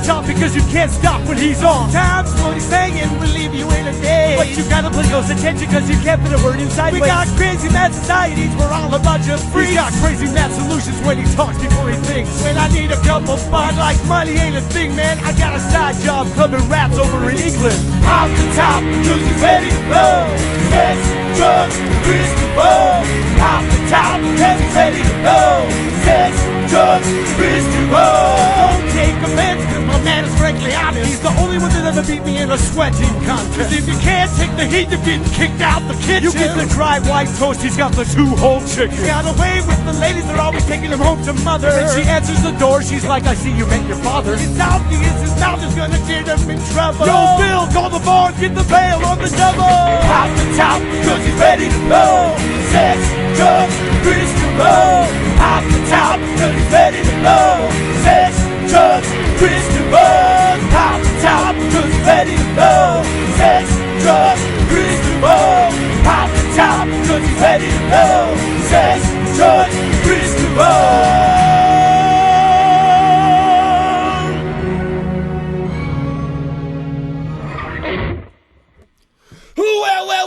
top because you can't stop when he's on. Times what he's saying will leave you in a daze. But you gotta pay close attention cause you can't fit a word inside. We got crazy mad societies, we're all a bunch of freaks. He's got crazy mad solutions when he talks before he thinks. When I need a couple fun, like money ain't a thing, man, I got a side job clubbing rats over in England. off the top, cause he's ready to blow. Sex, drugs, Kris DeVold. Off the top, cause he's ready to blow. Sex, drugs, Kris DeVold. Don't take offense, cause my man is frankly honest. He's the only one that ever beat me in a sweating contest. If you can't take the heat, you're getting kicked out the kitchen. You get the dry white toast, he's got the 2-whole chicken. Got away with the ladies, they're always taking him home to mother. When she answers the door, she's like, I see you met your father. It's obvious his mouth is gonna get him in trouble. Yo, Bill, call the bar, get the bail on the double. Off the top, cause he's ready to blow. Sex, drugs, Kris DeVold. Off the top, cause he's ready to blow. Sex, drugs, Kris DeVold. Off the top, cause he's ready to blow. Sex, drugs, Kris DeVold. Off the top, cause he's ready to blow. Sex, drugs, Kris DeVold.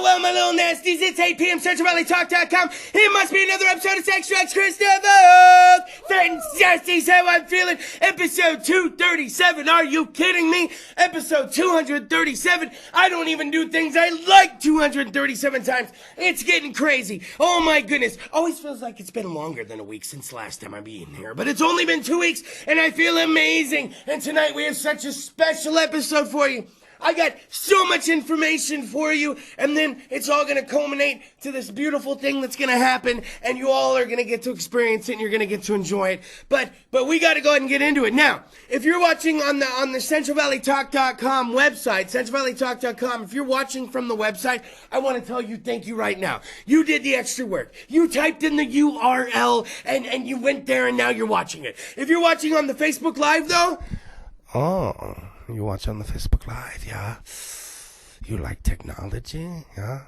Well, my little nasties, it's 8 p.m. CentralValleyTalk.com. It must be another episode of Sex Drugs Kris DeVold. Fantastic, how I'm feeling. Episode 237, are you kidding me? Episode 237, I don't even do things I like 237 times. It's getting crazy. Oh my goodness. Always feels like it's been longer than a week since the last time I've been here. But it's only been 2 weeks, and I feel amazing. And tonight we have such a special episode for you. I got so much information for you, and then it's all going to culminate to this beautiful thing that's going to happen, and you all are going to get to experience it, and you're going to get to enjoy it. But we got to go ahead and get into it. Now, if you're watching on the CentralValleyTalk.com website, CentralValleyTalk.com, if you're watching from the website, I want to tell you thank you right now. You did the extra work. You typed in the URL, and you went there, and now you're watching it. If you're watching on the Facebook Live, though, oh, you watch on the Facebook Live, yeah? You like technology, yeah?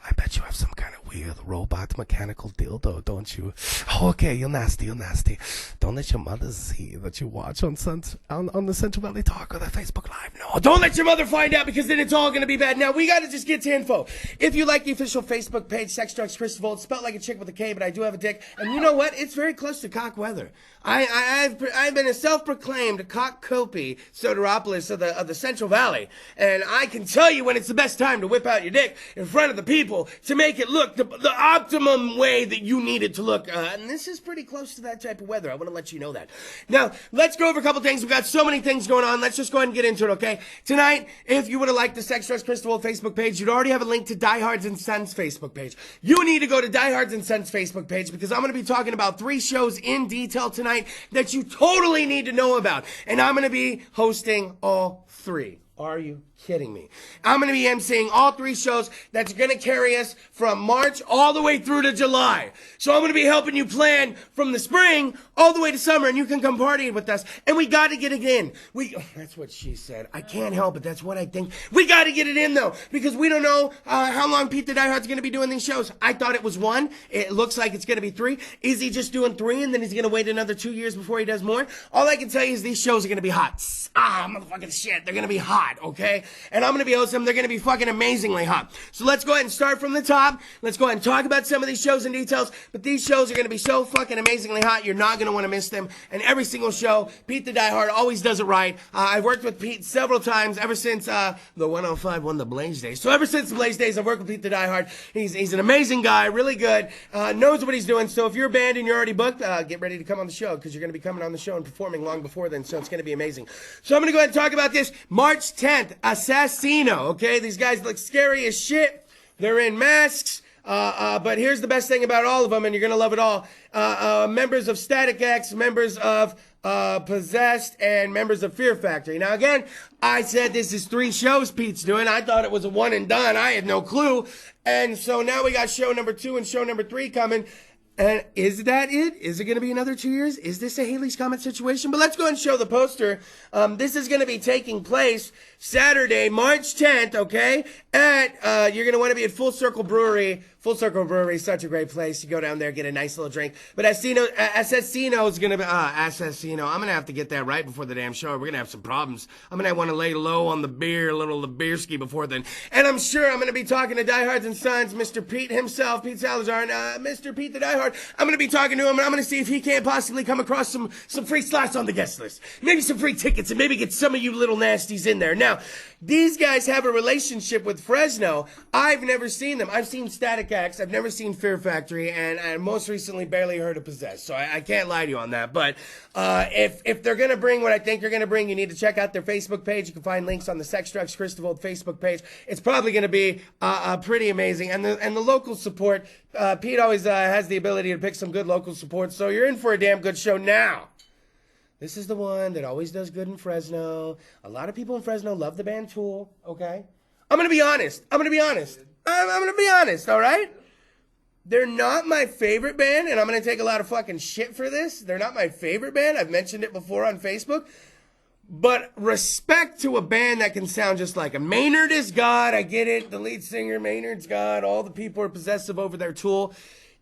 I bet you have some kind of weird robot mechanical dildo, don't you? Oh, okay, you're nasty, you're nasty. Don't let your mother see that you watch on the Central Valley Talk or the Facebook Live. No, don't let your mother find out because then it's all going to be bad. Now, we got to just get to info. If you like the official Facebook page, Sex Drugs Kris DeVold, spelled like a chick with a K, but I do have a dick. And you know what? It's very close to cock weather. I've been a self-proclaimed cock copy Soteropolis of the Central Valley. And I can tell you when it's the best time to whip out your dick in front of the people to make it look the optimum way that you need it to look. And this is pretty close to that type of weather. I want to let you know that. Now, let's go over a couple things. We've got so many things going on. Let's just go ahead and get into it, okay? Tonight, if you would have liked the Sex Drugs Kris DeVold Facebook page, you'd already have a link to Diehards and Sons Facebook page. You need to go to Diehards and Sons Facebook page because I'm going to be talking about 3 shows in detail tonight that you totally need to know about. And I'm going to be hosting all 3. Are you kidding me? I'm going to be emceeing all 3 shows that's going to carry us from March all the way through to July. So I'm going to be helping you plan from the spring all the way to summer, and you can come partying with us. And we got to get it in. That's what she said. I can't help it. That's what I think. We got to get it in, though, because we don't know how long Pete the Diehard's going to be doing these shows. I thought it was 1. It looks like it's going to be 3. Is he just doing 3, and then he's going to wait another 2 years before he does more? All I can tell you is these shows are going to be hot. Motherfucking shit. They're going to be hot, okay? And I'm going to be hosting them. They're going to be fucking amazingly hot. So let's go ahead and start from the top. Let's go ahead and talk about some of these shows in details. But these shows are going to be so fucking amazingly hot, you're not going to want to miss them. And every single show, Pete the Diehard always does it right. I've worked with Pete several times ever since the 105 won the Blaze Days. So ever since the Blaze Days, I've worked with Pete the Diehard. He's an amazing guy, really good, knows what he's doing. So if you're a band and you're already booked, get ready to come on the show because you're going to be coming on the show and performing long before then. So it's going to be amazing. So I'm going to go ahead and talk about this. March 10th, Assassino, okay? These guys look scary as shit. They're in masks. But here's the best thing about all of them, and you're going to love it all. Members of Static X, members of Possessed, and members of Fear Factory. Now, again, I said this is 3 shows Pete's doing. I thought it was a one and done. I had no clue. And so now we got show number 2 and show number 3 coming. And is that it? Is it going to be another 2 years? Is this a Haley's Comet situation? But let's go and show the poster. This is going to be taking place Saturday, March 10th, okay? You're going to want to be at Full Circle Brewery Full Circle Brewery, such a great place. You go down there, get a nice little drink. But Assassino is going to be, Assassino. I'm going to have to get that right before the damn show. We're going to have some problems. I'm going to want to lay low on the beer, a little Beerski before then. And I'm sure I'm going to be talking to Diehards and Sons, Mr. Pete himself, Pete Salazar, and Mr. Pete the Diehard. I'm going to be talking to him, and I'm going to see if he can't possibly come across some free slots on the guest list. Maybe some free tickets, and maybe get some of you little nasties in there. Now, these guys have a relationship with Fresno. I've never seen them. I've seen Static X. I've never seen Fear Factory, and I most recently barely heard of Possessed. So I can't lie to you on that. But if they're going to bring what I think they're going to bring, you need to check out their Facebook page. You can find links on the Sex Drugs Kris DeVold Facebook page. It's probably going to be pretty amazing. And the local support, Pete always has the ability to pick some good local support. So you're in for a damn good show now. This is the one that always does good in Fresno. A lot of people in Fresno love the band Tool, okay? I'm going to be honest. I'm going to be honest, all right? They're not my favorite band, and I'm going to take a lot of fucking shit for this. They're not my favorite band. I've mentioned it before on Facebook. But respect to a band that can sound just like a Maynard is God. I get it. The lead singer, Maynard's God. All the people are possessive over their Tool.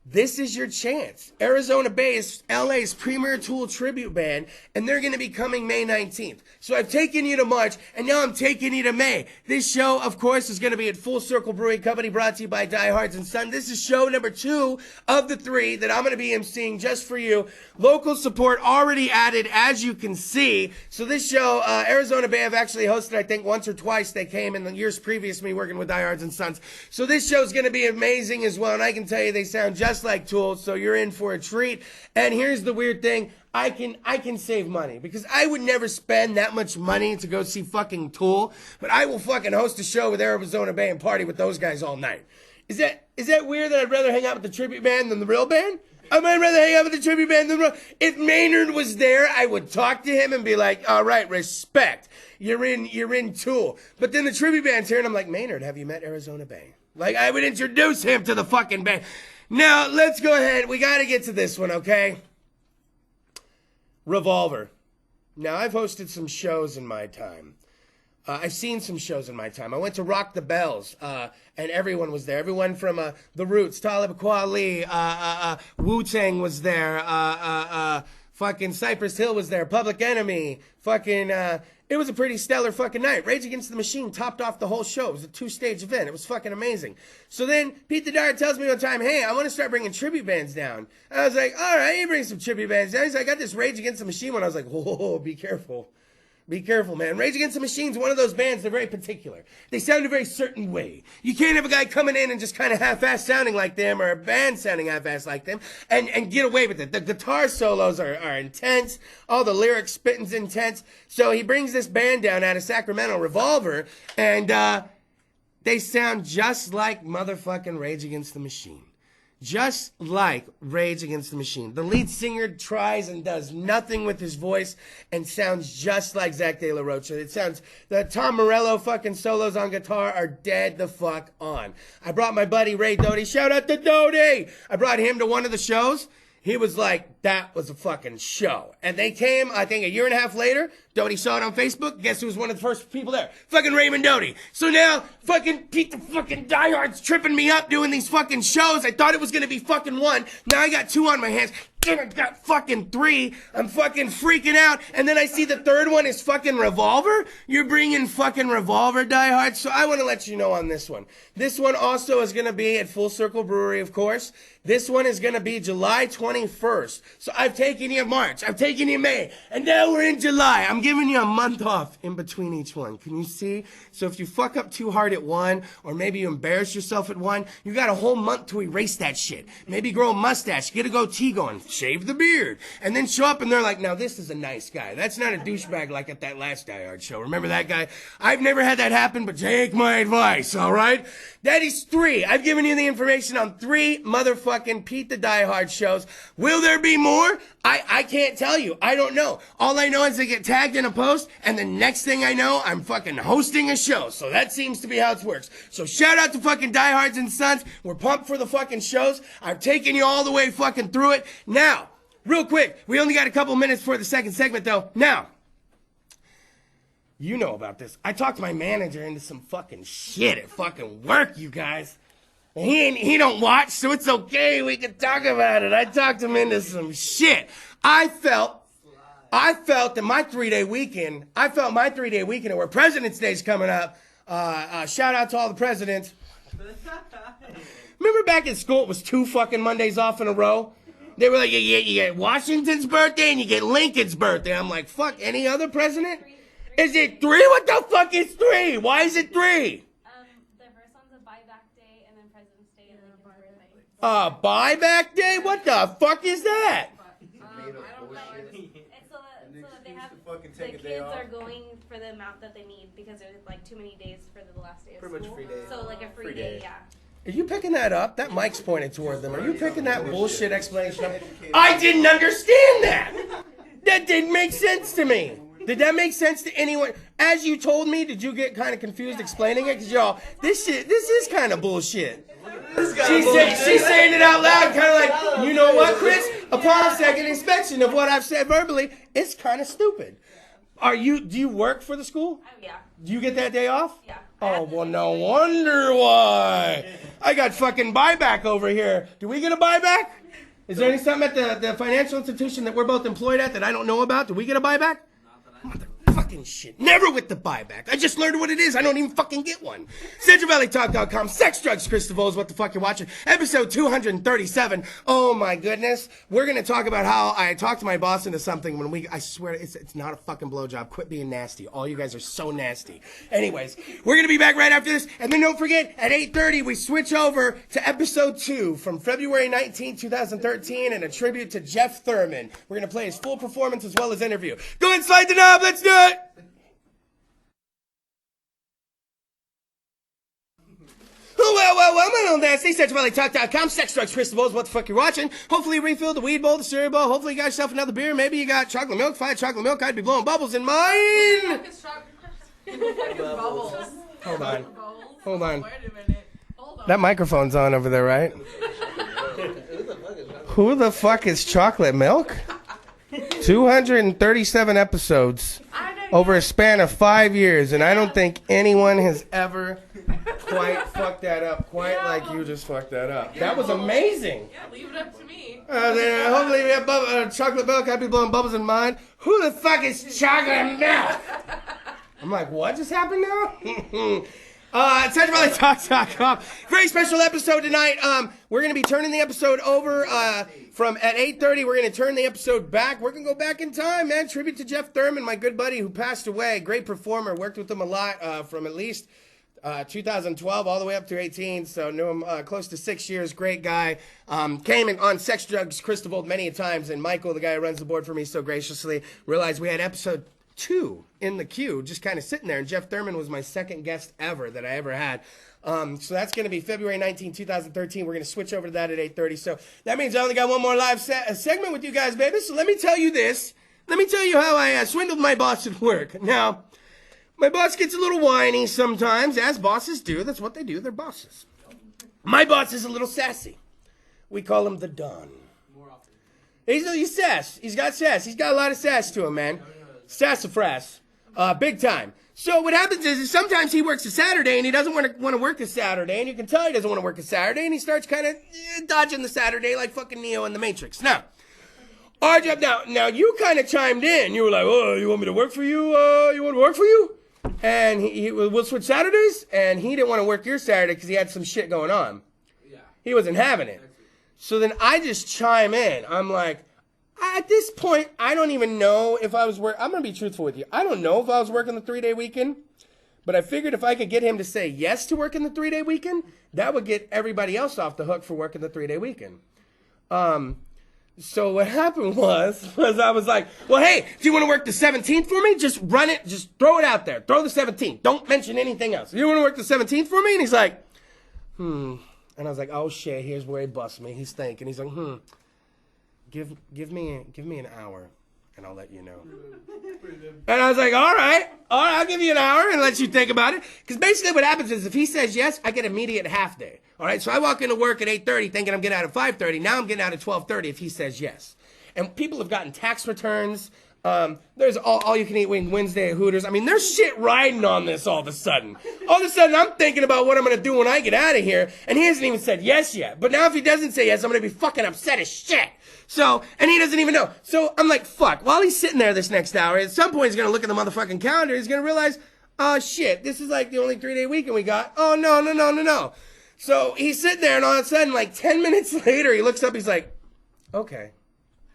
This is your chance. Arizona Bay is LA's premier Tool tribute band, and they're going to be coming May 19th. So I've taken you to March, and now I'm taking you to May. This show, of course, is going to be at Full Circle Brewing Company, brought to you by Diehards and Son. This is show number 2 of the 3 that I'm going to be emceeing just for you. Local support already added, as you can see. So this show, Arizona Bay, I've actually hosted, I think, once or twice. They came in the years previous to me working with Diehards and Sons. So this show is going to be amazing as well, and I can tell you they sound just like Tool, so you're in for a treat. And here's the weird thing. I can save money because I would never spend that much money to go see fucking Tool, but I will fucking host a show with Arizona Bay and party with those guys all night. Is that weird that I'd rather hang out with the tribute band than the real band? I might rather hang out with the tribute band than the real. If Maynard was there, I would talk to him and be like, all right, respect. You're in Tool. But then the tribute band's here and I'm like, Maynard, have you met Arizona Bay? Like, I would introduce him to the fucking band. Now, let's go ahead. We got to get to this one, okay? Revolver. Now, I've hosted some shows in my time. I've seen some shows in my time. I went to Rock the Bells, and everyone was there. Everyone from The Roots, Talib Kweli, Wu-Tang was there, fucking Cypress Hill was there, Public Enemy, fucking... It was a pretty stellar fucking night. Rage Against the Machine topped off the whole show. It was a 2-stage event. It was fucking amazing. So then Pete the Diehard tells me one time, hey, I want to start bringing tribute bands down. And I was like, all right, you bring some tribute bands down. He's like, I got this Rage Against the Machine one. I was like, whoa, be careful. Be careful, man. Rage Against the Machine's one of those bands. They're very particular. They sound a very certain way. You can't have a guy coming in and just kind of half-ass sounding like them or a band sounding half-ass like them and get away with it. The guitar solos are intense. All the lyric spitting's intense. So he brings this band down out of Sacramento, Revolver, and they sound just like motherfucking Rage Against the Machine. Just like Rage Against the Machine. The lead singer tries and does nothing with his voice and sounds just like Zach De La Rocha. It sounds, the Tom Morello fucking solos on guitar are dead the fuck on. I brought my buddy Ray Doty. Shout out to Doty! I brought him to one of the shows. He was like, that was a fucking show. And they came, I think, a year and a half later. Doty saw it on Facebook. Guess who was one of the first people there? Fucking Raymond Doty. So now, fucking Pete the fucking Diehard's tripping me up doing these fucking shows. I thought it was gonna be fucking 1. Now I got 2 on my hands. Then I got fucking 3. I'm fucking freaking out. And then I see the third one is fucking Revolver. You're bringing fucking Revolver, Diehard. So I want to let you know on this one. This one also is going to be at Full Circle Brewery, of course. This one is going to be July 21st. So I've taken you March. I've taken you May. And now we're in July. I'm giving you a month off in between each one. Can you see? So if you fuck up too hard at one, or maybe you embarrass yourself at one, you got a whole month to erase that shit. Maybe grow a mustache, get a goatee going, shave the beard, and then show up and they're like, now this is a nice guy. That's not a douchebag like at that last Die Hard show. Remember that guy? I've never had that happen, but take my advice, all right? That is 3. I've given you the information on 3 motherfucking Pete the Die Hard shows. Will there be more? I can't tell you. I don't know. All I know is they get tagged in a post, and the next thing I know, I'm fucking hosting a show. So that seems to be how it works. So shout out to fucking Diehards and Sons. We're pumped for the fucking shows. I've taken you all the way fucking through it. Now, real quick, we only got a couple minutes for the second segment, though. Now, you know about this. I talked my manager into some fucking shit at fucking work, you guys. He don't watch, so it's okay. We can talk about it. I talked him into some shit. I felt that my 3-day weekend, and where President's Day's coming up, shout out to all the presidents. Remember back in school, it was 2 fucking Mondays off in a row? They were like, you get Washington's birthday and you get Lincoln's birthday. I'm like, fuck, any other president? Is it 3? What the fuck is 3? Why is it 3? The first one's a buyback day, and then President's Day and Lincoln's birthday. Buyback day? What the fuck is that? I don't know. It's so that they have the kids are going for the amount that they need because there's like too many days for the last day of school. Pretty much free day. So like a free day, yeah. Are you picking that up? That mic's pointed toward them. Are you picking that bullshit explanation up? I didn't understand that. That didn't make sense to me. Did that make sense to anyone? As you told me, did you get kind of confused explaining it? Because y'all, this is kind of bullshit. She's saying it out loud, kind of like, you know what, Kris? Upon second inspection of what I've said verbally, it's kind of stupid. Do you work for the school? Yeah. Do you get that day off? Yeah. Oh, well, no wonder why. I got fucking buyback over here. Do we get a buyback? Is there something at the financial institution that we're both employed at that I don't know about? Do we get a buyback? Motherfucking shit. Never with the buyback. I just learned what it is. I don't even fucking get one. CentralValleyTalk.com. Sex, drugs, Kris DeVold is what the fuck you're watching. Episode 237. Oh my goodness. We're going to talk about how I talked to my boss into something when I swear it's not a fucking blowjob. Quit being nasty. All you guys are so nasty. Anyways, we're going to be back right after this. And then don't forget, at 8:30, we switch over to episode 2 from February 19, 2013, and a tribute to Geoff Thurman. We're going to play his full performance as well as interview. Go ahead and slide the knob. Let's do it. Well, my own nasty, CentralValleyTalk.com, sex, drugs, Kris DeVold, what the fuck you're watching. Hopefully you refilled the weed bowl, the cereal bowl. Hopefully you got yourself another beer. Maybe you got chocolate milk, fine chocolate milk. I'd be blowing bubbles in mine. Hold on. Hold on. Wait a minute. Hold on. That microphone's on over there, right? Who the fuck is chocolate milk? 237 episodes over a span of 5 years, and I don't think anyone has ever quite fucked that up quite like you just fucked that up. That was amazing. Yeah, leave it up to me. Hopefully we have chocolate milk. I'd be blowing bubbles in mine. Who the fuck is chocolate milk? I'm like, what just happened now? CentralValleyTalk.com. Very special episode tonight. We're going to be turning the episode over from at 8:30. We're going to turn the episode back. We're going to go back in time, man. Tribute to Geoff Thurman, my good buddy who passed away. Great performer. Worked with him a lot from at least 2012 all the way up to 18. So knew him close to 6 years. Great guy. Came in on Sex, Drugs, Kris DeVold many a times. And Michael, the guy who runs the board for me so graciously, realized we had episode 2 in the queue, just kind of sitting there. And Geoff Thurman was my second guest ever that I ever had. So that's going to be February 19, 2013. We're going to switch over to that at 8:30. So that means I only got one more live segment with you guys, baby. So let me tell you this. Let me tell you how I swindled my boss at work. Now, my boss gets a little whiny sometimes, as bosses do. That's what they do. They're bosses. My boss is a little sassy. We call him the Don. He's sass. He's got sass. He's got a lot of sass to him, man. Sassafras. Big time. So what happens is sometimes he works a Saturday and he doesn't want to work a Saturday, and you can tell he doesn't want to work a Saturday, and he starts kind of dodging the Saturday like fucking Neo in the Matrix. Now, our job now you kind of chimed in. You were like, oh, you want me to work for you? You want to work for you? And we'll switch Saturdays, and he didn't want to work your Saturday because he had some shit going on. Yeah. He wasn't having it. So then I just chime in. I'm like, at this point, I don't even know if I was working. I'm going to be truthful with you. I don't know if I was working the 3-day weekend, but I figured if I could get him to say yes to working the 3-day weekend, that would get everybody else off the hook for working the 3-day weekend. So what happened was I was like, well, hey, do you want to work the 17th for me? Just run it. Just throw it out there. Throw the 17th. Don't mention anything else. You want to work the 17th for me? And he's like, And I was like, oh, shit, here's where he busts me. He's thinking. He's like, Give me an hour, and I'll let you know. And I was like, all right, I'll give you an hour and let you think about it. Because basically what happens is if he says yes, I get immediate half day. All right, so I walk into work at 8:30 thinking I'm getting out at 5:30. Now I'm getting out at 12:30 if he says yes. And people have gotten tax returns There's all you can eat wing Wednesday at Hooters. I mean, there's shit riding on this all of a sudden. All of a sudden, I'm thinking about what I'm going to do when I get out of here, and he hasn't even said yes yet. But now if he doesn't say yes, I'm going to be fucking upset as shit. So, and he doesn't even know. So I'm like, fuck. While he's sitting there this next hour, at some point he's going to look at the motherfucking calendar. He's going to realize, oh shit, this is like the only 3-day weekend we got. Oh, no. So he's sitting there, and all of a sudden, like 10 minutes later, he looks up, he's like, okay,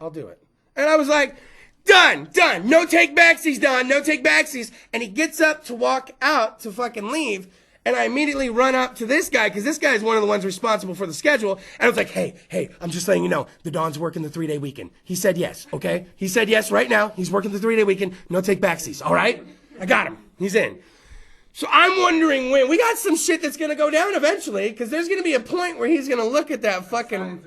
I'll do it. And I was like, done. No take backsies, Don. No take backsies. And he gets up to walk out to fucking leave. And I immediately run up to this guy, because this guy is one of the ones responsible for the schedule. And I was like, hey, I'm just letting you know, the Don's working the 3-day weekend. He said yes, okay? He said yes right now. He's working the 3-day weekend. No take backsies, all right? I got him. He's in. So I'm wondering when. We got some shit that's going to go down eventually, because there's going to be a point where he's going to look at that fucking...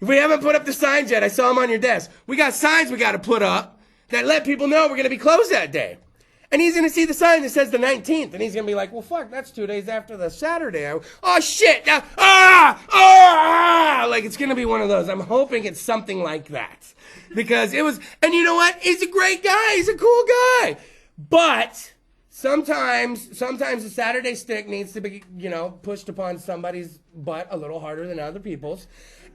We haven't put up the signs yet. I saw them on your desk. We got signs we got to put up that let people know we're going to be closed that day. And he's going to see the sign that says the 19th, and he's going to be like, well, fuck, that's 2 days after the Saturday. Oh, shit. Like, it's going to be one of those. I'm hoping it's something like that. Because it was, and you know what? He's a great guy. He's a cool guy. But sometimes the Saturday stick needs to be, pushed upon somebody's butt a little harder than other people's.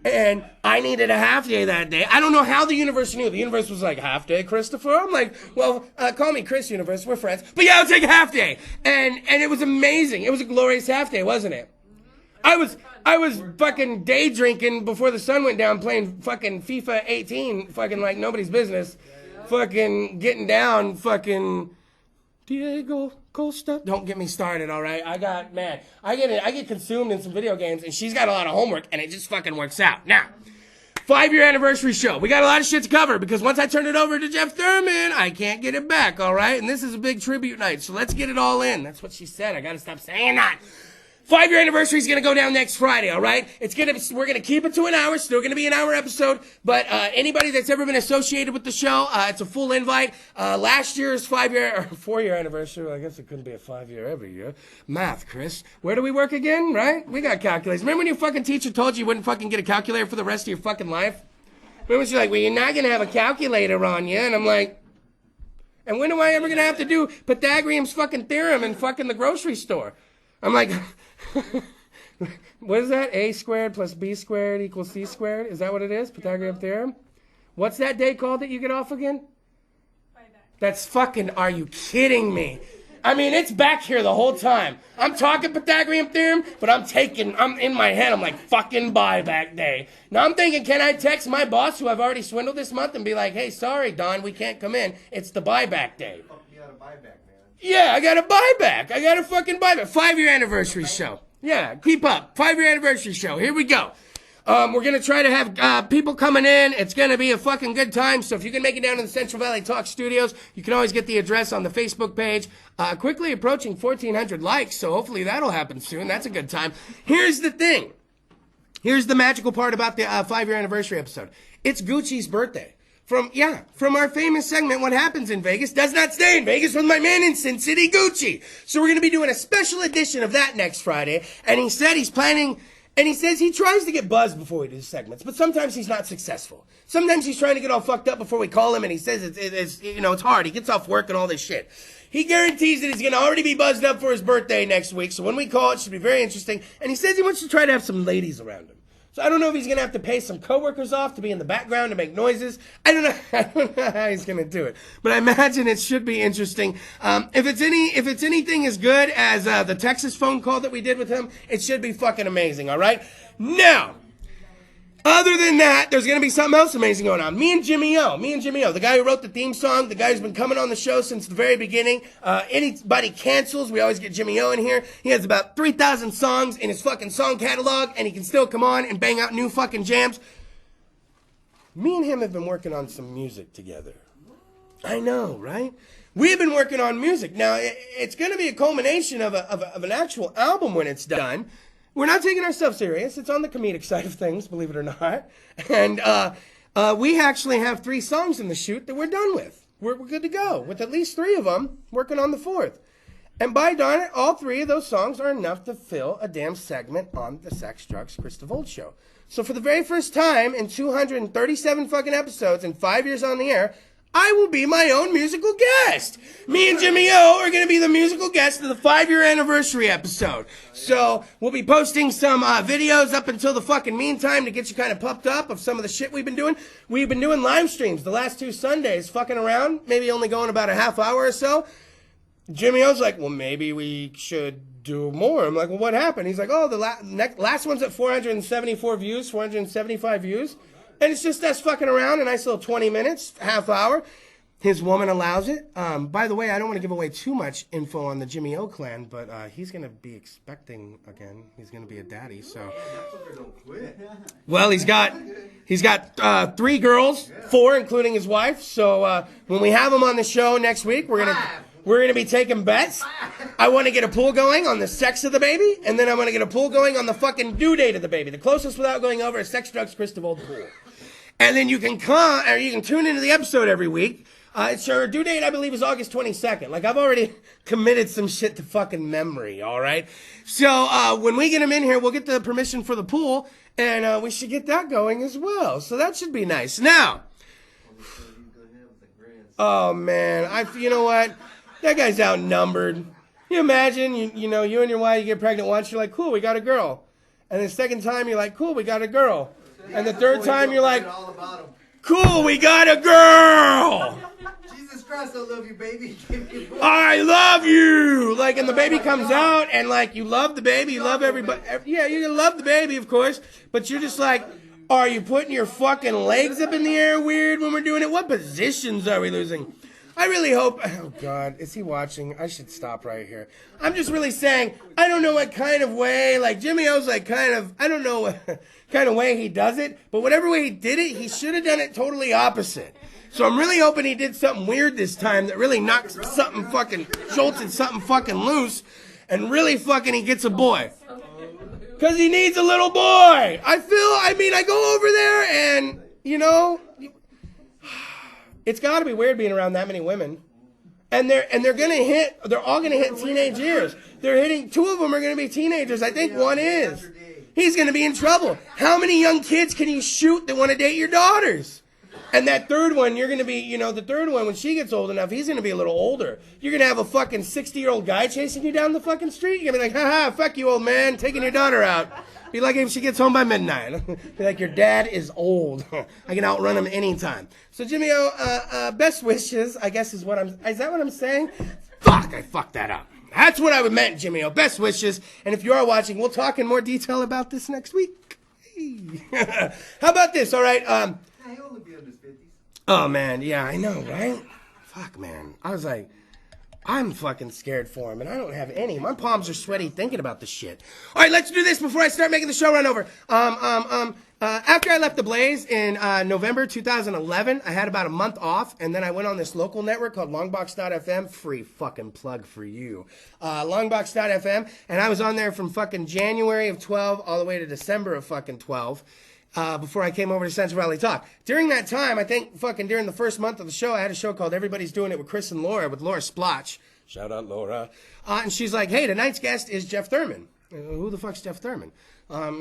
And I needed a half day that day. I don't know how the universe knew. The universe was like, half day, Christopher? I'm like, well, call me Chris Universe. We're friends. But yeah, I'll take a half day. And it was amazing. It was a glorious half day, wasn't it? I was fucking day drinking before the sun went down, playing fucking FIFA 18, fucking like nobody's business. Fucking getting down, fucking Diego Costa. Don't get me started, all right? I get consumed in some video games, and she's got a lot of homework, and it just fucking works out. Now, 5-year anniversary show. We got a lot of shit to cover, because once I turn it over to Geoff Thurman, I can't get it back, all right? And this is a big tribute night, so let's get it all in. That's what she said. I gotta stop saying that. 5-year anniversary is going to go down next Friday, all right? We're going to keep it to an hour. Still going to be an hour episode. But anybody that's ever been associated with the show, it's a full invite. Last year's 4-year anniversary, well, I guess it couldn't be a 5-year every year. Math, Chris. Where do we work again, right? We got calculators. Remember when your fucking teacher told you wouldn't fucking get a calculator for the rest of your fucking life? Remember she's like, well, you're not going to have a calculator on you. And I'm like, and when am I ever going to have to do Pythagorean's fucking theorem in fucking the grocery store? I'm like, what is that? A squared plus B squared equals C squared? Is that what it is? Pythagorean theorem? What's that day called that you get off again? That's fucking, are you kidding me? I mean, it's back here the whole time. I'm talking Pythagorean theorem, but I'm in my head, I'm like, fucking buyback day. Now I'm thinking, can I text my boss who I've already swindled this month and be like, hey, sorry, Don, we can't come in. It's the buyback day. You got a buyback, man. Yeah, I got a buyback. I got a fucking buyback. 5-year anniversary show. Yeah, keep up. 5-year anniversary show. Here we go. We're going to try to have people coming in. It's going to be a fucking good time. So if you can make it down to the Central Valley Talk Studios, you can always get the address on the Facebook page. Quickly approaching 1,400 likes, so hopefully that'll happen soon. That's a good time. Here's the thing. Here's the magical part about the 5-year anniversary episode. It's Gucci's birthday. From our famous segment, What Happens in Vegas Does Not Stay in Vegas, with my man in Sin City, Gucci. So we're going to be doing a special edition of that next Friday. And he said he's planning, and he says he tries to get buzzed before we do segments, but sometimes he's not successful. Sometimes he's trying to get all fucked up before we call him, and he says it's hard. He gets off work and all this shit. He guarantees that he's going to already be buzzed up for his birthday next week. So when we call, it should be very interesting. And he says he wants to try to have some ladies around him. So I don't know if he's going to have to pay some coworkers off to be in the background to make noises. I don't know how he's going to do it. But I imagine it should be interesting. If it's anything as good as the Texas phone call that we did with him, it should be fucking amazing, all right? Now, other than that, there's going to be something else amazing going on. Me and Jimmy O, the guy who wrote the theme song, the guy who's been coming on the show since the very beginning. Anybody cancels, we always get Jimmy O in here. He has about 3,000 songs in his fucking song catalog, and he can still come on and bang out new fucking jams. Me and him have been working on some music together. I know, right? We've been working on music. Now, it's going to be a culmination of an actual album when it's done. We're not taking ourselves serious. It's on the comedic side of things, believe it or not. And we actually have 3 songs in the shoot that we're done with. We're good to go with at least 3 of them, working on the 4th. And by darn it, all three of those songs are enough to fill a damn segment on the Sex, Drugs, Kris DeVold show. So for the very first time in 237 fucking episodes and 5 years on the air, I will be my own musical guest. Me and Jimmy O are going to be the musical guest of the 5-year anniversary episode. So we'll be posting some videos up until the fucking meantime to get you kind of pumped up of some of the shit we've been doing. We've been doing live streams the last 2 Sundays, fucking around, maybe only going about a half hour or so. Jimmy O's like, well, maybe we should do more. I'm like, well, what happened? He's like, oh, the last one's at 474 views, 475 views. And it's just us fucking around, a nice little 20 minutes, half hour. His woman allows it. By the way, I don't want to give away too much info on the Jimmy O clan, but he's going to be expecting again. He's going to be a daddy, so. Well, he's got 3 girls, 4 including his wife. So when we have him on the show next week, we're gonna be taking bets. I want to get a pool going on the sex of the baby, and then I want to get a pool going on the fucking due date of the baby. The closest without going over is Sex, Drugs, Kris DeVold pool. And then you can tune into the episode every week. It's our due date, I believe, is August 22nd. Like, I've already committed some shit to fucking memory, all right? So when we get him in here, we'll get the permission for the pool, and we should get that going as well. So that should be nice. Now, oh, man, you know what? That guy's outnumbered. You imagine, you know, you and your wife, you get pregnant once, you're like, cool, we got a girl. And the second time, you're like, cool, we got a girl. And the third time, you're like, cool, we got a girl. Jesus Christ, I love you, baby. I love you. Like, and the baby comes out, and like, you love the baby, you love everybody. Yeah, you love the baby, of course. But you're just like, are you putting your fucking legs up in the air weird when we're doing it? What positions are we losing? I really hope, oh God, is he watching? I should stop right here. I'm just really saying, I don't know what kind of way, like Jimmy O's like I don't know what kind of way he does it, but whatever way he did it, he should have done it totally opposite. So I'm really hoping he did something weird this time that really knocks something fucking, jolted something fucking loose, and really fucking he gets a boy. Because he needs a little boy. I go over there and, you know, it's got to be weird being around that many women. And they're all going to hit teenage years. 2 of them are going to be teenagers. I think one is. He's going to be in trouble. How many young kids can you shoot that want to date your daughters? And that third one, you're going to be, you know, the third one, when she gets old enough, he's going to be a little older. You're going to have a fucking 60-year-old guy chasing you down the fucking street. You're going to be like, haha, fuck you, old man, taking your daughter out. Be like if she gets home by midnight. Be like, your dad is old. I can outrun him anytime. So, Jimmy O, best wishes, I guess is that what I'm saying? Fuck, I fucked that up. That's what I meant, Jimmy O. Best wishes. And if you are watching, we'll talk in more detail about this next week. How about this, all right? He'll only be in his 50s. Oh, man, yeah, I know, right? Fuck, man. I was like, I'm fucking scared for him, and I don't have any. My palms are sweaty thinking about this shit. All right, let's do this before I start making the show run over. After I left the Blaze in November 2011, I had about a month off, and then I went on this local network called Longbox.fm. Free fucking plug for you. Longbox.fm, and I was on there from fucking January of 12 all the way to December of fucking 12. Before I came over to Central Valley Talk. During that time, I think fucking during the first month of the show, I had a show called Everybody's Doing It with Chris and Laura, with Laura Splotch. Shout out, Laura. And she's like, hey, tonight's guest is Geoff Thurman. Who the fuck's Geoff Thurman?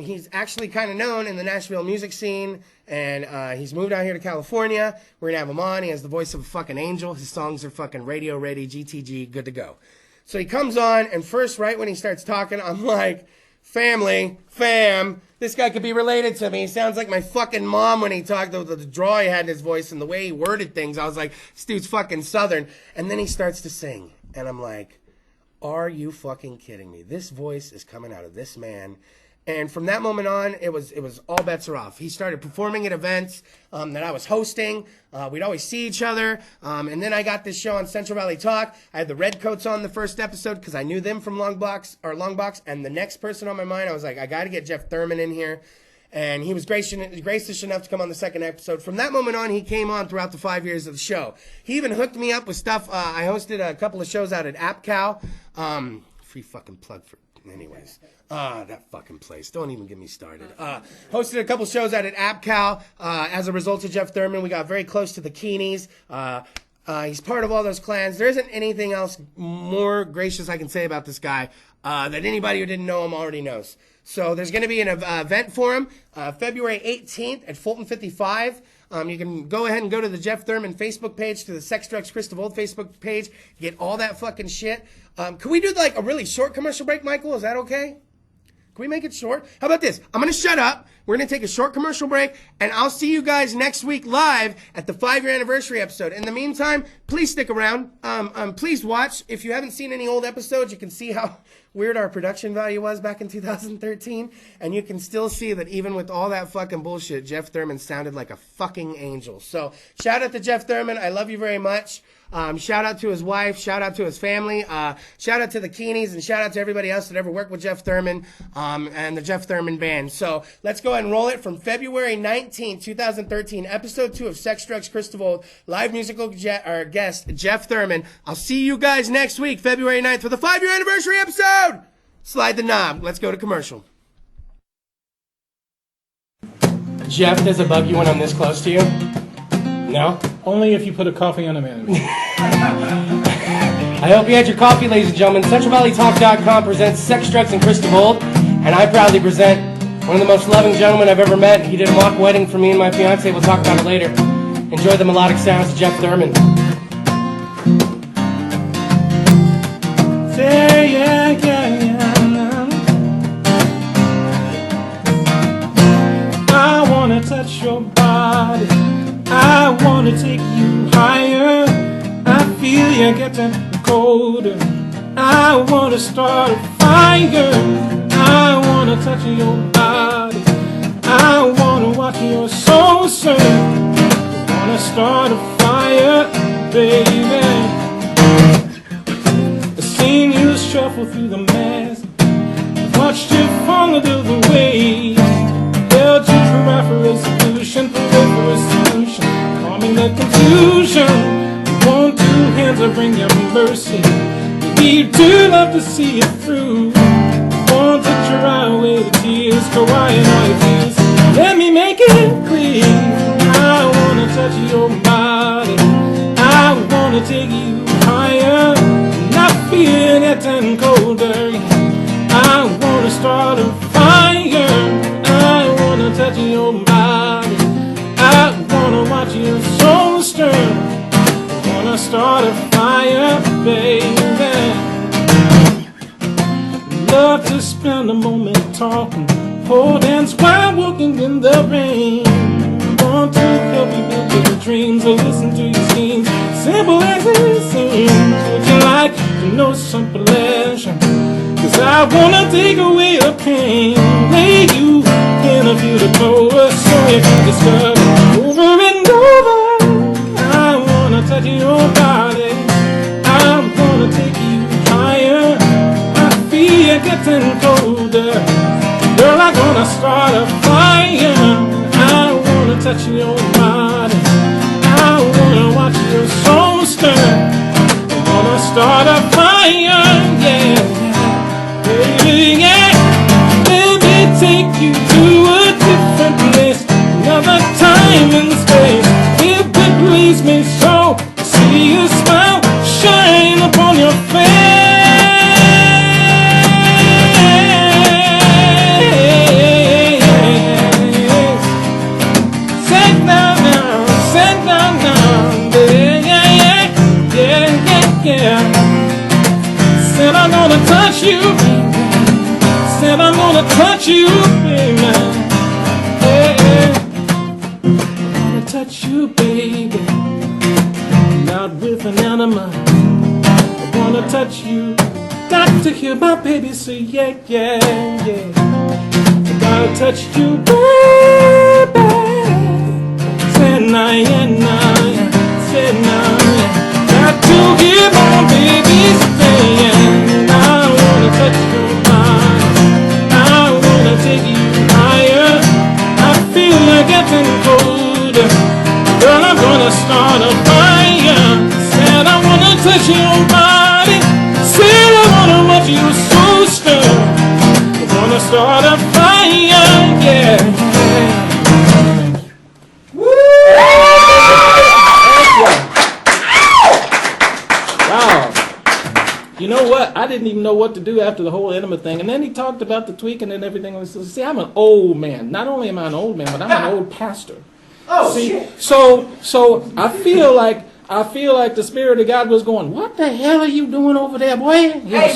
He's actually kind of known in the Nashville music scene, and he's moved out here to California. We're going to have him on. He has the voice of a fucking angel. His songs are fucking radio ready, GTG, good to go. So he comes on, and first, right when he starts talking, I'm like, family, fam, this guy could be related to me. He sounds like my fucking mom when he talked, the draw he had in his voice and the way he worded things. I was like, this dude's fucking Southern. And then he starts to sing. And I'm like, are you fucking kidding me? This voice is coming out of this man. And from that moment on, it was all bets are off. He started performing at events that I was hosting. We'd always see each other. And then I got this show on Central Valley Talk. I had the Redcoats on the first episode because I knew them from Longbox. And the next person on my mind, I was like, I got to get Geoff Thurman in here. And he was gracious enough to come on the second episode. From that moment on, he came on throughout the 5 years of the show. He even hooked me up with stuff. I hosted a couple of shows out at AppCow. Free fucking plug for... Anyways, that fucking place. Don't even get me started. Hosted a couple shows out at AppCow. As a result of Geoff Thurman, we got very close to the Keenies. He's part of all those clans. There isn't anything else more gracious I can say about this guy that anybody who didn't know him already knows. So there's going to be an event for him February 18th at Fulton 55. You can go ahead and go to the Geoff Thurman Facebook page, to the Sex Drugs Kris DeVold Facebook page, get all that fucking shit. Can we do like a really short commercial break, Michael? Is that okay? Can we make it short? How about this? I'm going to shut up. We're going to take a short commercial break, and I'll see you guys next week live at the 5-year anniversary episode. In the meantime, please stick around. Please watch. If you haven't seen any old episodes, you can see how weird our production value was back in 2013, and you can still see that even with all that fucking bullshit, Geoff Thurman sounded like a fucking angel. So shout out to Geoff Thurman. I love you very much. Shout out to his wife, shout out to his family, shout out to the Keenies, and shout out to everybody else that ever worked with Geoff Thurman and the Geoff Thurman Band. So let's go ahead and roll it from February 19, 2013, episode 2 of Sex Drugs Kris DeVold, live musical guest Geoff Thurman. I'll see you guys next week, February 9th, for the 5-year anniversary episode. Slide the knob. Let's go to commercial. Geoff, does it bug you when I'm this close to you? No? Only if you put a coffee on a man. I hope you had your coffee, ladies and gentlemen. CentralValleyTalk.com presents Sex, Drugs, and Kris DeVold, and I proudly present one of the most loving gentlemen I've ever met. He did a mock wedding for me and my fiance. We'll talk about it later. Enjoy the melodic sounds of Geoff Thurman. Say yeah, yeah, yeah. I wanna touch your body. I wanna take you higher. I feel you getting colder. I wanna start a fire. I wanna touch your body. I wanna watch your soul surf. I wanna start a fire, baby. I've seen you shuffle through the mass, watched you fall into the waves. Held you for a solution, for a solution, calming the confusion. Want 2 hands to bring your mercy. Need to love to see it through. Want to dry away the tears, quiet all your fears. Let me make it clear. I wanna touch your body. I wanna take you higher. Not feel getting colder. I wanna start a fire. I wanna touch your body. I wanna watch your soul stir. I wanna start a fire, baby. Love to spend a moment talking, hold hands while walking in the rain. Want to help you build your dreams or listen to your schemes, simple as it seems. Would you like to know some pleasure? 'Cause I wanna take away the pain, lay you in a beautiful so you can discover over and over. I wanna touch your body. I wanna take you higher. I feel you getting colder. Girl, I'm gonna start a fire. I wanna touch your body. I wanna watch your soul stir. I wanna start a fire, yeah. Baby, yeah. Let me take you to a different place, another time and space. If it please me so, see you smile, shine upon your face. Sit down now, baby, yeah, yeah. Said I'm gonna touch you. Said I'm gonna touch you, baby. Yeah. I'm gonna touch you, baby. Not with an enema. I wanna touch you. Got to hear my baby say yeah, yeah, yeah. I gotta touch you, baby. Say nah, yeah, nah, yeah. Say nah, yeah. Got to hear my baby say yeah. I wanna touch you. Take you higher. I feel like getting colder. Girl, I'm gonna start a fire. Said I wanna touch your body. Said I wanna watch you so stir. I wanna start a fire, yeah. Woo! I didn't even know what to do after the whole enema thing. And then he talked about the tweaking and everything. See, I'm an old man. Not only am I an old man, but I'm an old pastor. Oh, see, shit. So I feel like the Spirit of God was going, what the hell are you doing over there, boy? Hey,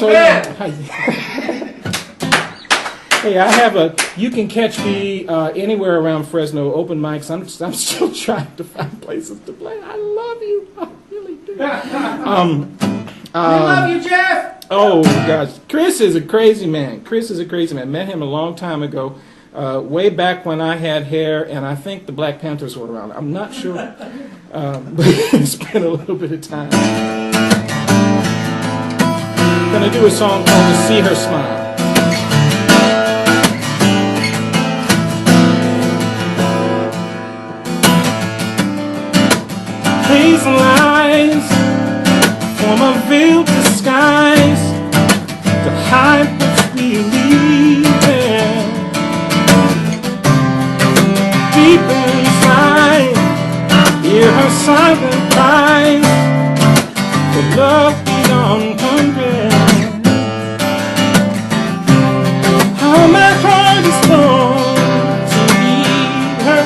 you can catch me anywhere around Fresno, open mics. I'm still trying to find places to play. I love you. I really do. I love you, Geoff. Oh, gosh. Kris is a crazy man. Met him a long time ago, way back when I had hair, and I think the Black Panthers were around. I'm not sure. But it's been a little bit of time. I'm going to do a song called To See Her Smile. Haze and lies form a veiled disguise to hide what we leave in. Deep inside, hear her silent cries for love beyond compare. How my heart is torn to meet her.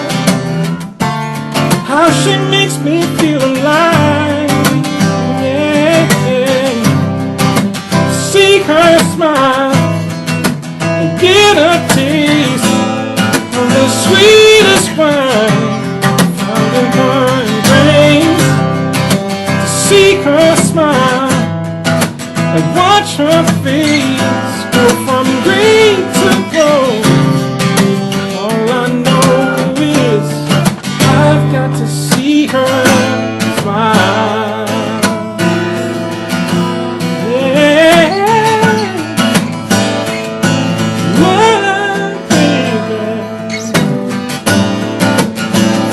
How she makes me feel alive, yeah. See her smile and get a taste of the sweetest wine found in her embrace. See her smile and watch her face go from gray to gold. All I know is I've got to see her smile. Yeah. What baby.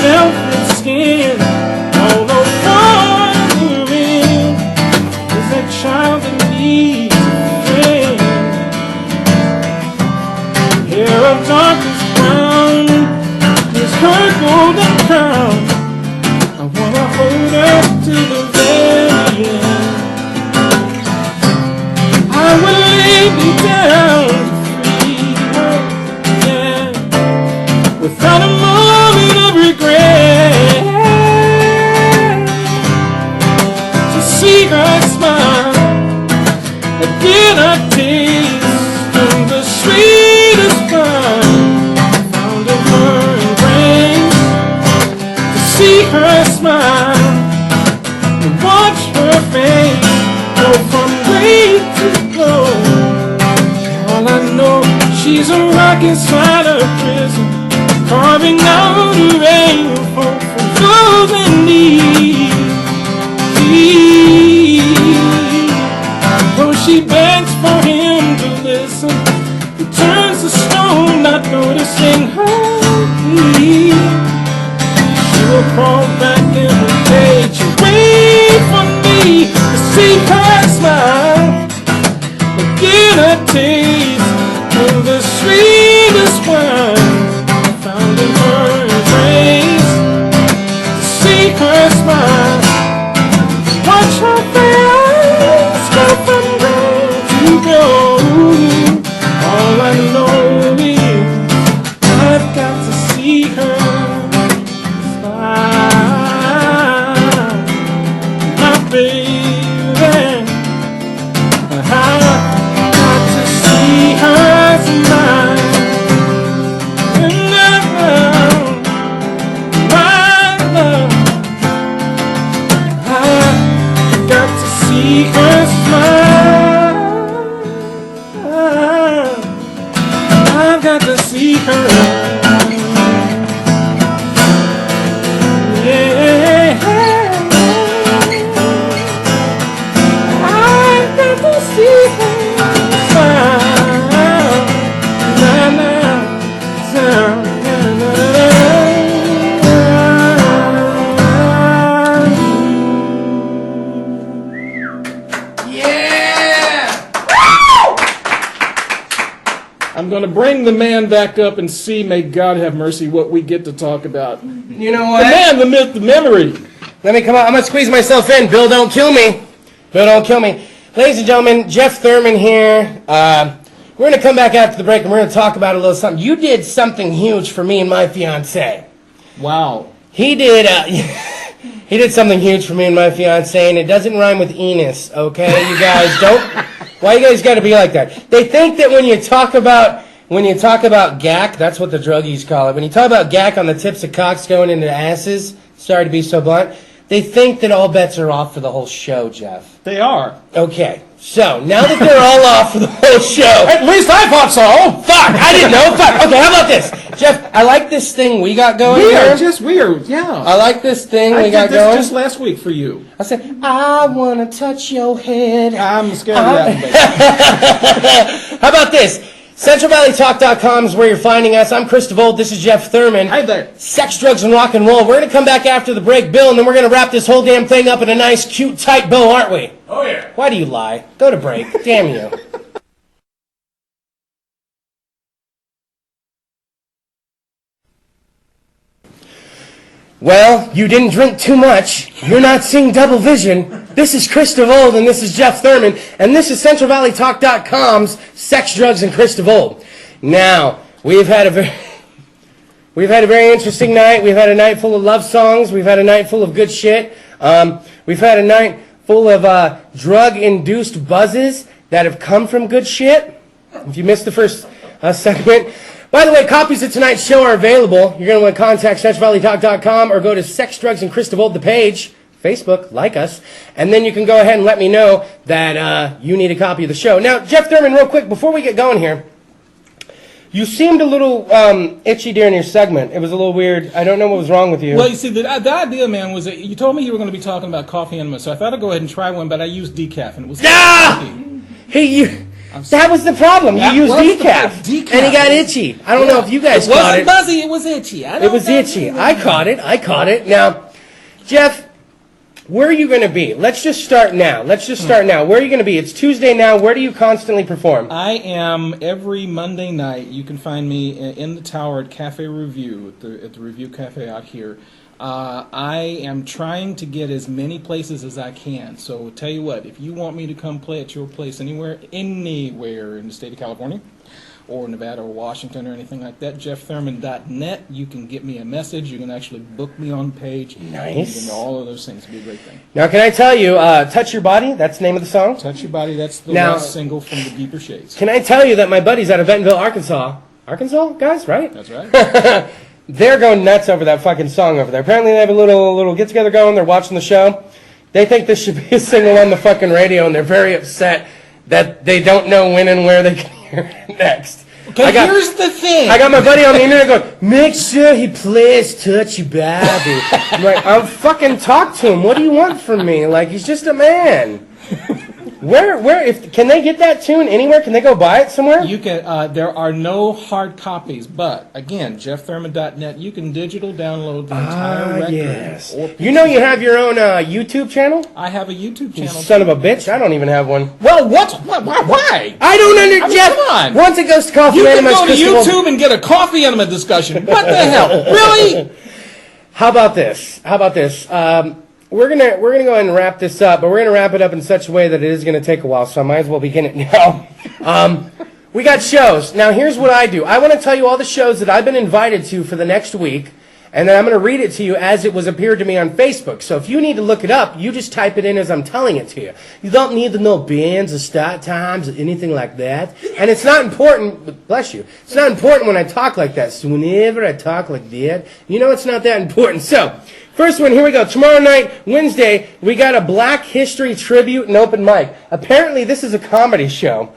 Velvet skin, all over me is a child that needs a friend. Hair of darkest brown is her golden crown. I wanna hold her to the very end. I will lay me down to free her, yeah, without a moment of regret. To see her smile, again a taste of the sweetest wine found in her embrace. See her smile and watch her face go from gray to gold. All I know, she's a rock inside her prison, carving out a rainbow for those in need. Though she begs for him to listen, he turns to stone, not noticing her plea. She'll crawl back in her cage and wait for me to see her smile, but get a taste of the sweetest wine found in her embrace. To see her smile, watch her face go from gold to gold. All I know is I've got to see her. My baby, I've got to see her smile. And now, my love, I've got to see her smile. I've got to see her. I'm going to bring the man back up and see, may God have mercy, what we get to talk about. You know what? The man, the myth, the memory. Let me come out. I'm going to squeeze myself in. Bill, don't kill me. Bill, don't kill me. Ladies and gentlemen, Geoff Thurman here. We're going to come back after the break and we're going to talk about a little something. You did something huge for me and my fiance. Wow. He did he did something huge for me and my fiance, and it doesn't rhyme with Enos, okay? You guys don't... Why you guys got to be like that? They think that when you talk about gack, that's what the druggies call it. When you talk about gack on the tips of cocks going into asses, sorry to be so blunt, they think that all bets are off for the whole show, Geoff. They are. Okay, so now that they're all off for the whole show... At least I thought so. Fuck, I didn't know. Fuck. Okay, how about this? Geoff, I like this thing we got going here. Yeah. I like this thing we I got did this going. just last week for you. I said, I want to touch your head. I'm scared of that, baby. How about this? CentralValleyTalk.com is where you're finding us. I'm Kris DeVold. This is Geoff Thurman. Hi there. Sex, drugs, and rock and roll. We're going to come back after the break, Bill, and then we're going to wrap this whole damn thing up in a nice, cute, tight bow, aren't we? Oh, yeah. Why do you lie? Go to break. Damn you. Well, you didn't drink too much. You're not seeing double vision. This is Kris DeVold, and this is Geoff Thurman, and this is CentralValleyTalk.com's Sex, Drugs, and Kris DeVold. Now, we've had a very interesting night. We've had a night full of love songs. We've had a night full of good shit. We've had a night full of drug-induced buzzes that have come from good shit. If you missed the first segment. By the way, copies of tonight's show are available. You're going to want to contact CentralValleyTalk.com or go to Sex, Drugs, and Kris DeVold, the page, Facebook, like us, and then you can go ahead and let me know that you need a copy of the show. Now, Geoff Thurman, real quick, before we get going here, you seemed a little itchy during your segment. It was a little weird. I don't know what was wrong with you. Well, you see, the idea, man, was that you told me you were going to be talking about coffee enemas, so I thought I'd go ahead and try one, but I used decaf, and it was Hey, you... That was the problem. You used decaf, and he got itchy. I don't know if you guys caught it. It wasn't buzzy. It was itchy. It was itchy. I caught it. Now, Geoff, where are you going to be? Let's just start now. Where are you going to be? It's Tuesday now. Where do you constantly perform? I am every Monday night. You can find me in the tower at Cafe Review, at the Review Cafe out here. I am trying to get as many places as I can. So tell you what, if you want me to come play at your place anywhere in the state of California, or Nevada, or Washington, or anything like that, GeoffThurman.net. You can get me a message. You can actually book me on page. Nice. You can do all of those things. It'd be a great thing. Now, can I tell you, Touch Your Body, that's the name of the song? Touch Your Body, that's the last single from the Deeper Shades. Can I tell you that my buddies out of Bentonville, Arkansas, guys, right? That's right. They're going nuts over that fucking song over there. Apparently they have a little get-together going. They're watching the show. They think this should be a single on the fucking radio, and they're very upset that they don't know when and where they can hear it next. Okay, here's the thing. I got my buddy on the internet going, make sure he plays Touch Your Body. I'm like, I'll fucking talk to him. What do you want from me? Like, he's just a man. Can they get that tune anywhere? Can they go buy it somewhere? You can. There are no hard copies, but again, GeoffThurman.net. You can digital download the entire record. Yes. You know you have your own YouTube channel? I have a YouTube You channel. son of a bitch! I don't even have one. Well, why? I don't understand. Jeff, come on. Once it goes to coffee You can enemas, go to Crystal- YouTube and get a coffee enema discussion. What the hell? Really? How about this? We're gonna go ahead and wrap this up, but we're gonna wrap it up in such a way that it is gonna take a while, so I might as well begin it now. We got shows. Now here's what I do. I want to tell you all the shows that I've been invited to for the next week, and then I'm gonna read it to you as it was appeared to me on Facebook. So if you need to look it up, you just type it in as I'm telling it to you. You don't need to know bands or start times or anything like that. And it's not important, bless you, it's not important when I talk like that. So whenever I talk like that, you know it's not that important. So, first one, here we go. Tomorrow night, Wednesday, we got a Black History tribute and open mic. Apparently, this is a comedy show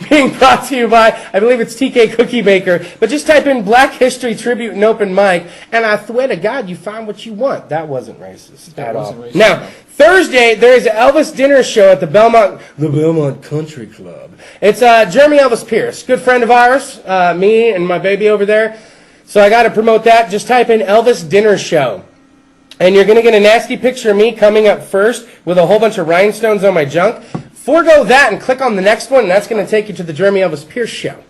being brought to you by, I believe it's TK Cookie Baker. But just type in Black History tribute and open mic, and I swear to God, you find what you want. That wasn't racist at all. Racist. Now, Thursday, there is an Elvis dinner show at the Belmont Country Club. It's Jeremy Elvis Pierce, good friend of ours, me and my baby over there. So I got to promote that. Just type in Elvis dinner show. And you're going to get a nasty picture of me coming up first with a whole bunch of rhinestones on my junk. Forgo that and click on the next one, and that's going to take you to the Jeremy Elvis Pierce show.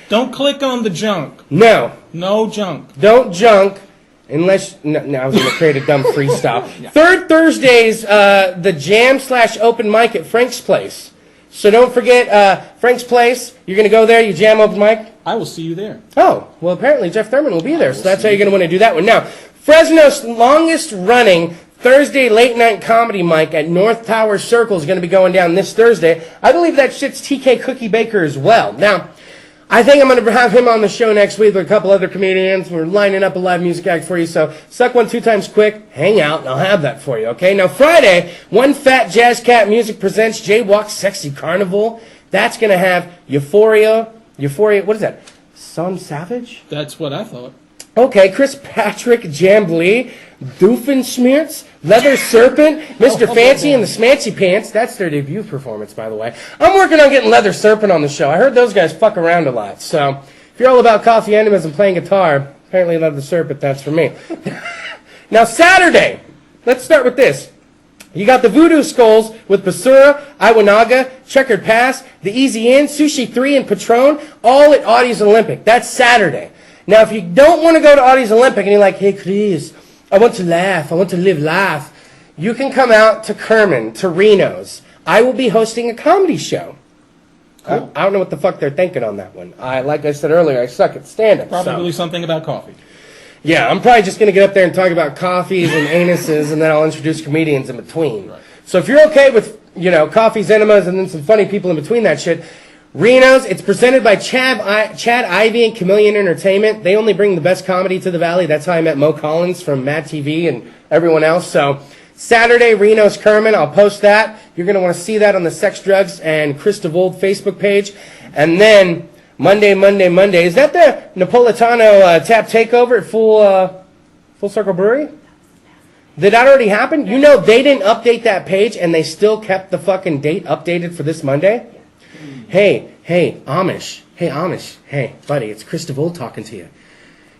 Don't click on the junk. No. No junk. Don't junk. Unless, no, I was going to create a dumb freestyle. Third Thursday's the jam/open mic at Frank's Place. So don't forget Frank's Place. You're going to go there, you jam open mic. I will see you there. Oh, well, apparently Geoff Thurman will be there, so that's how you're going to want to do that one. Now, Fresno's longest running Thursday late night comedy mic at North Tower Circle is going to be going down this Thursday. I believe that shit's TK Cookie Baker as well. Now, I think I'm going to have him on the show next week with a couple other comedians. We're lining up a live music act for you, so suck one 2 times quick, hang out, and I'll have that for you, okay? Now, Friday, One Fat Jazz Cat Music presents Jaywalk Sexy Carnival. That's going to have Euphoria, what is that? Son Savage? That's what I thought. Okay, Chris Patrick Jamblee, Doofenshmirtz, Leather Serpent, Mr. Fancy and the Smancy Pants. That's their debut performance, by the way. I'm working on getting Leather Serpent on the show. I heard those guys fuck around a lot. So if you're all about coffee enemas and playing guitar, apparently Leather Serpent, that's for me. Now, Saturday, let's start with this. You got the Voodoo Skulls with Basura, Iwanaga, Checkered Pass, the Easy In, Sushi 3, and Patron, all at Audie's Olympic. That's Saturday. Now, if you don't want to go to Audie's Olympic and you're like, hey, Kris, I want to laugh, I want to live life, you can come out to Kerman, to Reno's. I will be hosting a comedy show. Cool. I don't know what the fuck they're thinking on that one. Like I said earlier, I suck at stand-up. Probably something about coffee. Yeah, I'm probably just going to get up there and talk about coffees and anuses, and then I'll introduce comedians in between. Right. So if you're okay with, coffees, enemas, and then some funny people in between that shit, Reno's, it's presented by Chad Ivey and Chameleon Entertainment. They only bring the best comedy to the Valley. That's how I met Mo Collins from Mad TV and everyone else. So Saturday, Reno's Kerman. I'll post that. You're going to want to see that on the Sex, Drugs, and Kris DeVold Facebook page. And then Monday. Is that the Napolitano Tap Takeover at Full Circle Brewery? Did that already happen? They didn't update that page, and they still kept the fucking date updated for this Monday? Hey, Amish. Hey, buddy, it's Kris DeVold talking to you.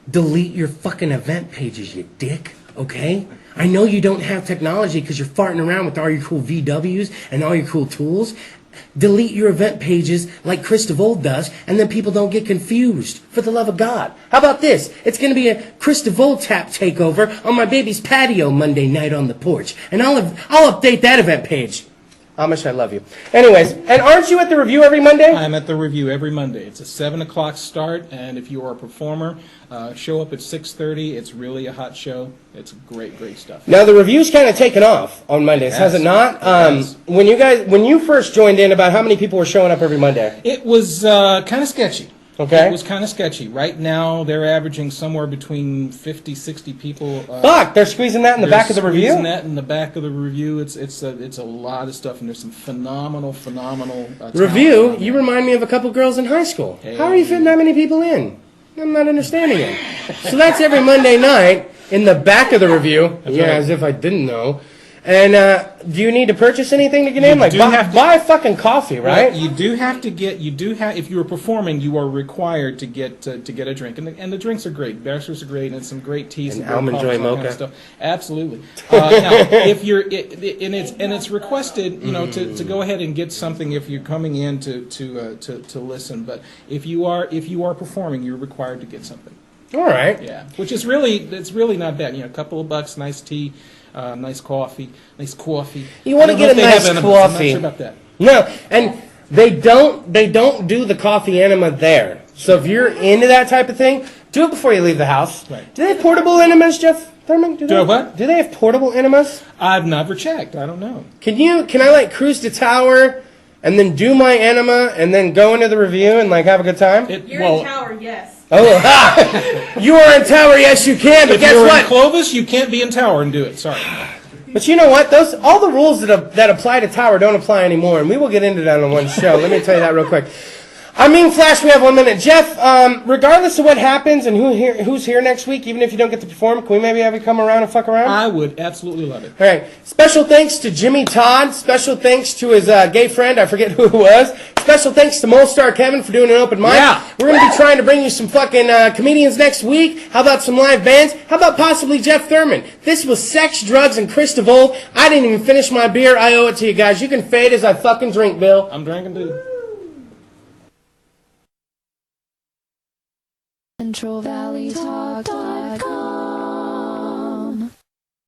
Delete your fucking event pages, you dick, okay? I know you don't have technology because you're farting around with all your cool VWs and all your cool tools. Delete your event pages like Kris DeVold does, and then people don't get confused. For the love of God. How about this? It's going to be a Kris DeVold tap takeover on my baby's patio Monday night on the porch. And I'll update that event page. Amish, I love you. Anyways, and aren't you at the review every Monday? I'm at the review every Monday. It's a 7 o'clock start, and if you are a performer, show up at 6:30. It's really a hot show. It's great stuff. Now, the review's kind of taken off on Mondays, has it not? When you first joined in, about how many people were showing up every Monday? It was kind of sketchy. Okay. It was kind of sketchy. Right now, they're averaging somewhere between 50, 60 people. Fuck, they're squeezing that in the back of the review? They're squeezing that in the back of the review. It's a lot of stuff, and there's some phenomenal review? You remind me of a couple girls in high school. Hey. How are you fitting that many people in? I'm not understanding it. So that's every Monday night in the back of the review. That's right. As if I didn't know. And do you need to purchase anything to get in? Like buy fucking coffee, right? Well, you do have if you are performing, you are required to get a drink, and the drinks are great. Bachelors are great, and some great teas and almond joy mocha kind of stuff. Absolutely. Now, if you're it's requested, to go ahead and get something if you're coming in to listen. But if you are performing, you're required to get something. All right. Yeah, which is really not bad. A couple of bucks, nice tea. Nice coffee. You want to get a nice coffee. I'm not sure about that. No, and they don't do the coffee enema there. So if you're into that type of thing, do it before you leave the house. Right. Do they have portable enemas, Geoff Thurman? Do they have portable enemas? I've never checked. I don't know. Can I cruise to Tower and then do my enema and then go into the review and have a good time? You're in Tower, yes. Oh, you are in Tower, yes you can, but guess what? If you're in Clovis, you can't be in Tower and do it. Sorry. But you know what? All the rules that apply to Tower don't apply anymore, and we will get into that on one show. Let me tell you that real quick. Flash, we have 1 minute. Geoff, regardless of what happens and who's here next week, even if you don't get to perform, can we maybe have you come around and fuck around? I would absolutely love it. All right. Special thanks to Jimmy Todd. Special thanks to his gay friend. I forget who it was. Special thanks to Molestar Kevin for doing an open mic. Yeah. We're going to be trying to bring you some fucking comedians next week. How about some live bands? How about possibly Geoff Thurman? This was Sex, Drugs, and Kris DeVold. I didn't even finish my beer. I owe it to you guys. You can fade as I fucking drink, Bill. I'm drinking too. CentralValleyTalk.com